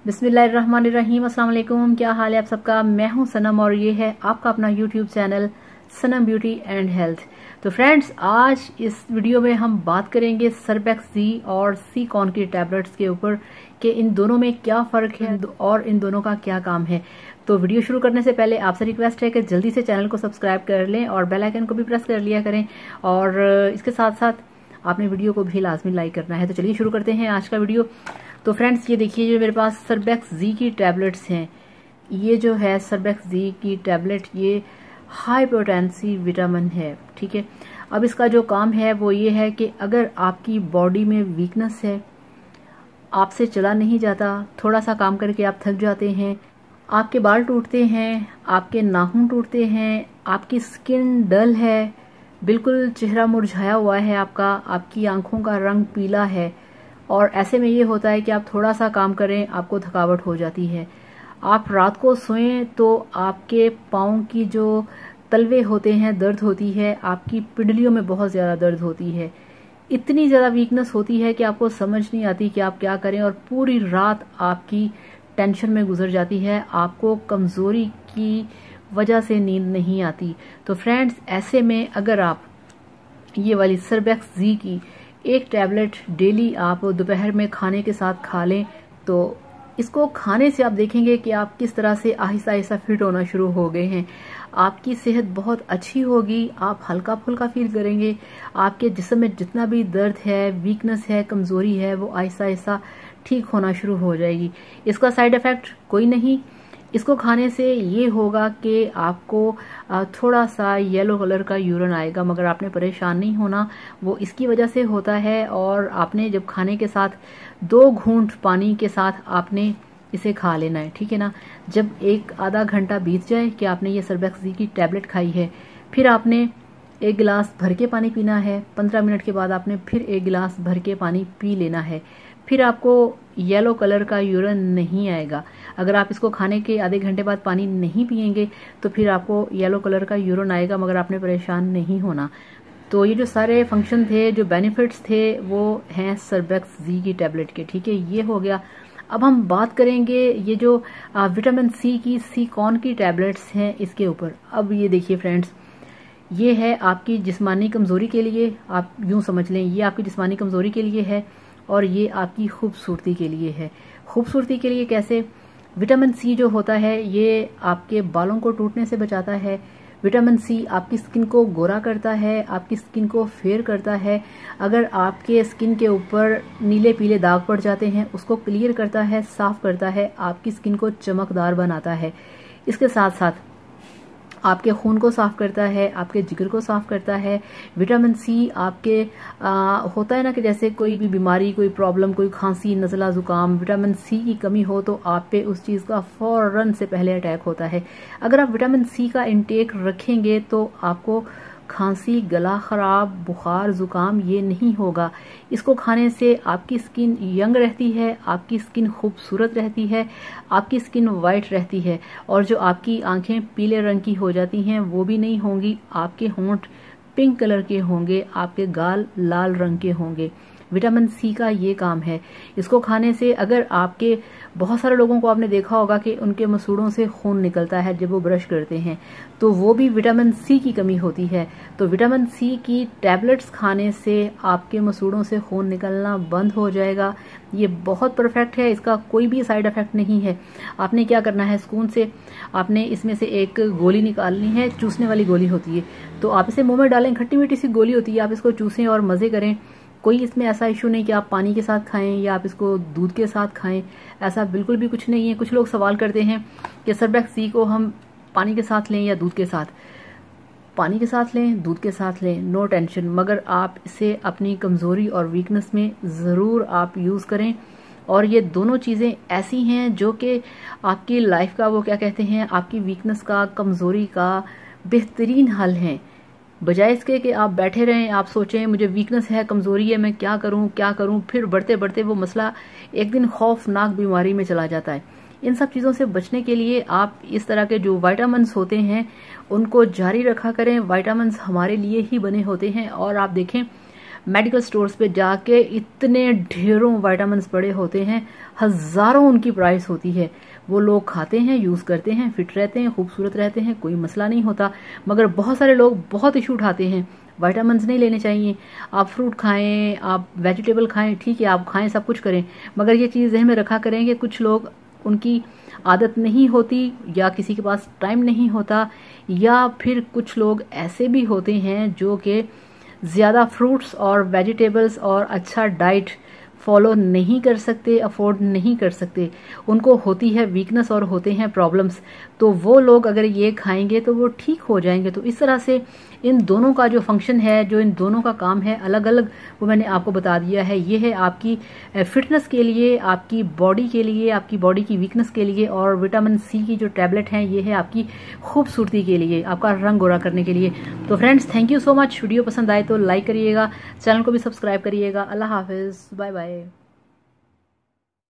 बिस्मिल्लाहिर्रहमानिर्रहीम। अस्सलाम वालेकुम। क्या हाल है आप सबका। मैं हूं सनम और ये है आपका अपना YouTube channel Sanam beauty and health. तो फ्रेंड्स, आज इस वीडियो में हम बात करेंगे सर्बेक्स जी और सी कॉन की टैबलेट्स के ऊपर कि इन दोनों में क्या फ़र्क है और इन दोनों का क्या काम है। तो वीडियो शुरू करने से पहले आपसे रिक्वेस्ट है कि जल्दी से चैनल को सब्सक्राइब कर लें और बेल आइकन को भी प्रेस कर लिया करें, और इसके साथ साथ आपने वीडियो को भी लाजमी लाइक करना है। तो चलिए शुरू करते हैं आज का वीडियो। तो फ्रेंड्स, ये देखिए जो मेरे पास सर्बेक्स जी की टैबलेट्स हैं, ये जो है सर्बेक्स जी की टैबलेट, ये हाई पोटेंसी विटामिन है। ठीक है, अब इसका जो काम है वो ये है कि अगर आपकी बॉडी में वीकनेस है, आपसे चला नहीं जाता, थोड़ा सा काम करके आप थक जाते हैं, आपके बाल टूटते हैं, आपके नाखून टूटते हैं, आपकी स्किन डल है, बिल्कुल चेहरा मुरझाया हुआ है आपका, आपकी आंखों का रंग पीला है, और ऐसे में ये होता है कि आप थोड़ा सा काम करें आपको थकावट हो जाती है। आप रात को सोएं तो आपके पाँव की जो तलवे होते हैं दर्द होती है, आपकी पिंडलियों में बहुत ज़्यादा दर्द होती है, इतनी ज़्यादा वीकनेस होती है कि आपको समझ नहीं आती कि आप क्या करें, और पूरी रात आपकी टेंशन में गुजर जाती है, आपको कमज़ोरी की वजह से नींद नहीं आती। तो फ्रेंड्स, ऐसे में अगर आप ये वाली सर्बेक्स जी की एक टैबलेट डेली आप दोपहर में खाने के साथ खा लें, तो इसको खाने से आप देखेंगे कि आप किस तरह से आहिस्ता आहिस्ता फिट होना शुरू हो गए हैं। आपकी सेहत बहुत अच्छी होगी, आप हल्का फुल्का फील करेंगे, आपके जिस्म में जितना भी दर्द है, वीकनेस है, कमजोरी है, वो आहिस्ता आहिस्ता ठीक होना शुरू हो जाएगी। इसका साइड इफेक्ट कोई नहीं। इसको खाने से ये होगा कि आपको थोड़ा सा येलो कलर का यूरिन आएगा, मगर आपने परेशान नहीं होना, वो इसकी वजह से होता है। और आपने जब खाने के साथ 2 घूंट पानी के साथ आपने इसे खा लेना है, ठीक है ना। जब एक आधा घंटा बीत जाए कि आपने ये सर्बेक्स जी की टैबलेट खाई है, फिर आपने 1 गिलास भर के पानी पीना है। 15 मिनट के बाद आपने फिर 1 गिलास भर के पानी पी लेना है। फिर आपको येलो कलर का यूरिन नहीं आएगा। अगर आप इसको खाने के आधे घंटे बाद पानी नहीं पिएंगे तो फिर आपको येलो कलर का यूरिन आएगा, मगर आपने परेशान नहीं होना। तो ये जो सारे फंक्शन थे, जो बेनिफिट्स थे, वो हैं सर्बेक्स जी की टैबलेट के। ठीक है, ये हो गया। अब हम बात करेंगे ये जो विटामिन सी की सी कॉन की टैबलेट्स हैं इसके ऊपर। अब ये देखिए फ्रेंड्स, ये है आपकी जिस्मानी कमजोरी के लिए, आप यूं समझ लें ये आपकी जिस्मानी कमजोरी के लिए है, और ये आपकी खूबसूरती के लिए है। खूबसूरती के लिए कैसे? विटामिन सी जो होता है ये आपके बालों को टूटने से बचाता है। विटामिन सी आपकी स्किन को गोरा करता है, आपकी स्किन को फेयर करता है। अगर आपके स्किन के ऊपर नीले पीले दाग पड़ जाते हैं, उसको क्लियर करता है, साफ करता है, आपकी स्किन को चमकदार बनाता है। इसके साथ साथ आपके खून को साफ करता है, आपके जिगर को साफ करता है। विटामिन सी आपके होता है ना कि जैसे कोई भी बीमारी, कोई प्रॉब्लम, कोई खांसी, नज़ला, जुकाम, विटामिन सी की कमी हो तो आप पे उस चीज़ का फौरन से पहले अटैक होता है। अगर आप विटामिन सी का इंटेक रखेंगे तो आपको खांसी, गला खराब, बुखार, जुकाम ये नहीं होगा। इसको खाने से आपकी स्किन यंग रहती है, आपकी स्किन खूबसूरत रहती है, आपकी स्किन वाइट रहती है, और जो आपकी आंखें पीले रंग की हो जाती हैं वो भी नहीं होंगी। आपके होंठ पिंक कलर के होंगे, आपके गाल लाल रंग के होंगे। विटामिन सी का ये काम है। इसको खाने से अगर आपके बहुत सारे लोगों को आपने देखा होगा कि उनके मसूड़ों से खून निकलता है जब वो ब्रश करते हैं, तो वो भी विटामिन सी की कमी होती है। तो विटामिन सी की टैबलेट्स खाने से आपके मसूड़ों से खून निकलना बंद हो जाएगा। ये बहुत परफेक्ट है, इसका कोई भी साइड इफेक्ट नहीं है। आपने क्या करना है, स्पून से आपने इसमें से एक गोली निकालनी है, चूसने वाली गोली होती है, तो आप इसे मुंह में डालें, खट्टी मीठी सी गोली होती है, आप इसको चूसें और मजे करें। कोई इसमें ऐसा इशू नहीं कि आप पानी के साथ खाएं या आप इसको दूध के साथ खाएं, ऐसा बिल्कुल भी कुछ नहीं है। कुछ लोग सवाल करते हैं कि सर्बेक्स जी को हम पानी के साथ लें या दूध के साथ। पानी के साथ लें, दूध के साथ लें, नो टेंशन, मगर आप इसे अपनी कमजोरी और वीकनेस में ज़रूर आप यूज़ करें। और ये दोनों चीज़ें ऐसी हैं जो कि आपकी लाइफ का, वो क्या कहते हैं, आपकी वीकनेस का, कमजोरी का बेहतरीन हल हैं। बजाय इसके कि आप बैठे रहें, आप सोचें मुझे वीकनेस है, कमजोरी है, मैं क्या करूं, फिर बढ़ते बढ़ते वो मसला एक दिन खौफनाक बीमारी में चला जाता है। इन सब चीज़ों से बचने के लिए आप इस तरह के जो विटामिन्स होते हैं उनको जारी रखा करें। विटामिन्स हमारे लिए ही बने होते हैं। और आप देखें मेडिकल स्टोर्स पे जाके इतने ढेरों विटामिन पड़े होते हैं, हजारों उनकी प्राइस होती है। वो लोग खाते हैं, यूज करते हैं, फिट रहते हैं, खूबसूरत रहते हैं, कोई मसला नहीं होता। मगर बहुत सारे लोग बहुत इशू उठाते हैं, विटामिन नहीं लेने चाहिए, आप फ्रूट खाएं, आप वेजिटेबल खाएं, ठीक है आप खाएं, सब कुछ करें, मगर ये चीज़ ज़हन में रखा करेंगे कुछ लोग उनकी आदत नहीं होती, या किसी के पास टाइम नहीं होता, या फिर कुछ लोग ऐसे भी होते हैं जो कि ज़्यादा फ्रूट्स और वेजिटेबल्स और अच्छा डाइट फॉलो नहीं कर सकते, अफोर्ड नहीं कर सकते, उनको होती है वीकनेस और होते हैं प्रॉब्लम्स। तो वो लोग अगर ये खाएंगे तो वो ठीक हो जाएंगे। तो इस तरह से इन दोनों का जो फंक्शन है, जो इन दोनों का काम है अलग अलग, वो मैंने आपको बता दिया है। ये है आपकी फिटनेस के लिए, आपकी बॉडी के लिए, आपकी बॉडी की वीकनेस के लिए, और विटामिन सी की जो टैबलेट हैं ये है आपकी खूबसूरती के लिए, आपका रंग गोरा करने के लिए। तो friends thank you so much. Video पसंद आए तो लाइक करिएगा, चैनल को भी सब्सक्राइब करिएगा। अल्लाह हाफिज, बाय बाय।